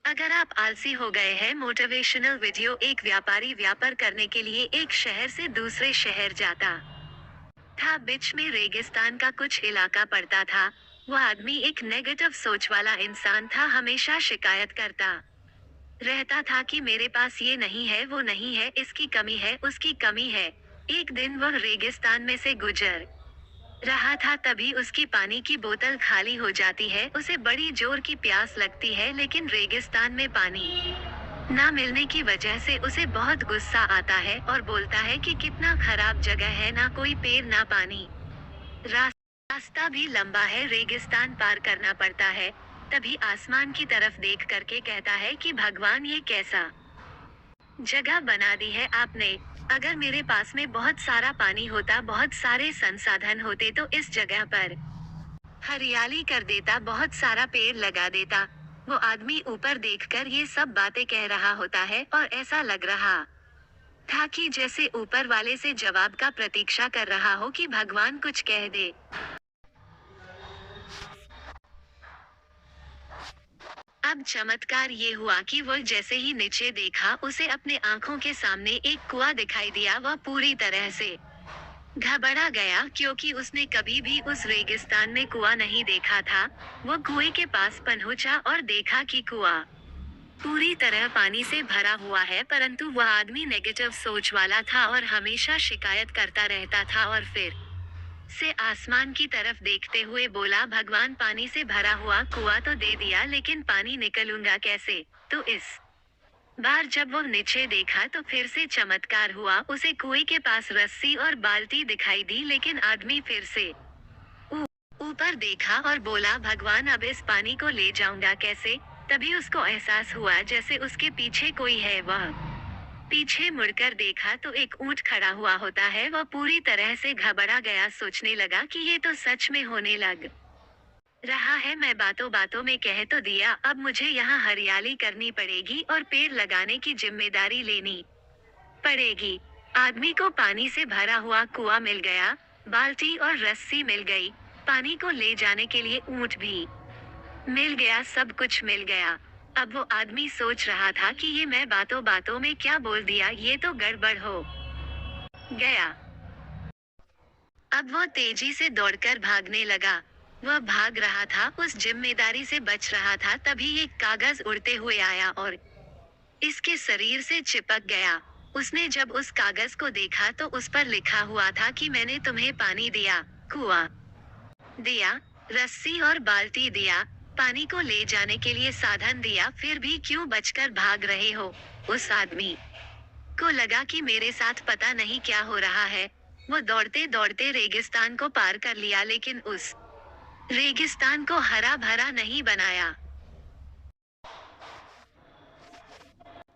अगर आप आलसी हो गए हैं, मोटिवेशनल वीडियो। एक व्यापारी व्यापार करने के लिए एक शहर से दूसरे शहर जाता था। बीच में रेगिस्तान का कुछ इलाका पड़ता था। वह आदमी एक नेगेटिव सोच वाला इंसान था, हमेशा शिकायत करता रहता था कि मेरे पास ये नहीं है, वो नहीं है, इसकी कमी है, उसकी कमी है। एक दिन वह रेगिस्तान में से गुजर रहा था, तभी उसकी पानी की बोतल खाली हो जाती है। उसे बड़ी जोर की प्यास लगती है, लेकिन रेगिस्तान में पानी ना मिलने की वजह से उसे बहुत गुस्सा आता है और बोलता है कि कितना खराब जगह है, ना कोई पेड़ ना पानी। रास्ता भी लंबा है, रेगिस्तान पार करना पड़ता है। तभी आसमान की तरफ देख करके कहता है कि भगवान, ये कैसा जगह बना दी है आपने। अगर मेरे पास में बहुत सारा पानी होता, बहुत सारे संसाधन होते, तो इस जगह पर हरियाली कर देता, बहुत सारा पेड़ लगा देता। वो आदमी ऊपर देखकर ये सब बातें कह रहा होता है और ऐसा लग रहा था कि जैसे ऊपर वाले से जवाब का प्रतीक्षा कर रहा हो कि भगवान कुछ कह दे। अब चमत्कार ये हुआ कि वह जैसे ही नीचे देखा, उसे अपने आंखों के सामने एक कुआं दिखाई दिया। वह पूरी तरह से घबरा गया, क्योंकि उसने कभी भी उस रेगिस्तान में कुआं नहीं देखा था। वो कुएं के पास पहुंचा और देखा कि कुआं पूरी तरह पानी से भरा हुआ है, परंतु वह आदमी नेगेटिव सोच वाला था और हमेशा शिकायत करता रहता था। और फिर से आसमान की तरफ देखते हुए बोला, भगवान, पानी से भरा हुआ कुआं तो दे दिया, लेकिन पानी निकलूंगा कैसे? तो इस बार जब वो नीचे देखा तो फिर से चमत्कार हुआ। उसे कुएं के पास रस्सी और बाल्टी दिखाई दी, लेकिन आदमी फिर से ऊ- ऊपर देखा और बोला, भगवान, अब इस पानी को ले जाऊंगा कैसे? तभी उसको एहसास हुआ जैसे उसके पीछे कोई है। वह पीछे मुड़कर देखा तो एक ऊंट खड़ा हुआ होता है। वह पूरी तरह से घबरा गया, सोचने लगा कि ये तो सच में होने लग रहा है। मैं बातों बातों में कह तो दिया, अब मुझे यहाँ हरियाली करनी पड़ेगी और पेड़ लगाने की जिम्मेदारी लेनी पड़ेगी। आदमी को पानी से भरा हुआ कुआं मिल गया, बाल्टी और रस्सी मिल गई, पानी को ले जाने के लिए ऊंट भी मिल गया, सब कुछ मिल गया। अब वो आदमी सोच रहा था कि ये मैं बातों बातों में क्या बोल दिया, ये तो गड़बड़ हो गया। अब वो तेजी से दौड़कर भागने लगा। वह भाग रहा था, उस जिम्मेदारी से बच रहा था। तभी एक कागज उड़ते हुए आया और इसके शरीर से चिपक गया। उसने जब उस कागज को देखा तो उस पर लिखा हुआ था कि मैंने तुम्हें पानी दिया, कुआं दिया, रस्सी और बाल्टी दिया, पानी को ले जाने के लिए साधन दिया, फिर भी क्यों बचकर भाग रहे हो? उस आदमी को लगा कि मेरे साथ पता नहीं क्या हो रहा है। वो दौड़ते दौड़ते रेगिस्तान को पार कर लिया, लेकिन उस रेगिस्तान को हरा भरा नहीं बनाया।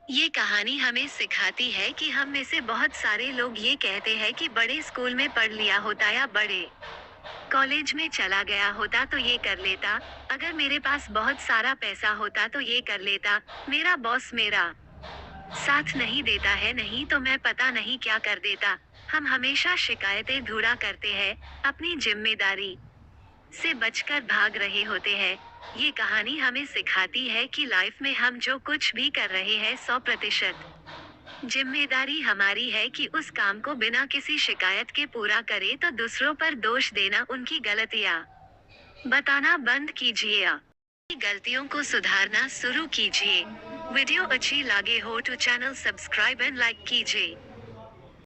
ये कहानी हमें सिखाती है कि हम में से बहुत सारे लोग ये कहते हैं कि बड़े स्कूल में पढ़ लिया होता या बड़े कॉलेज में चला गया होता तो ये कर लेता, अगर मेरे पास बहुत सारा पैसा होता तो ये कर लेता, मेरा बॉस मेरा साथ नहीं देता है, नहीं तो मैं पता नहीं क्या कर देता। हम हमेशा शिकायतें ढूंढा करते हैं, अपनी जिम्मेदारी से बचकर भाग रहे होते हैं। ये कहानी हमें सिखाती है कि लाइफ में हम जो कुछ भी कर रहे हैं, 100% जिम्मेदारी हमारी है कि उस काम को बिना किसी शिकायत के पूरा करें। तो दूसरों पर दोष देना, उनकी गलतियां बताना बंद कीजिए। अपनी गलतियों को सुधारना शुरू कीजिए। वीडियो अच्छी लगे हो तो चैनल सब्सक्राइब एंड लाइक कीजिए।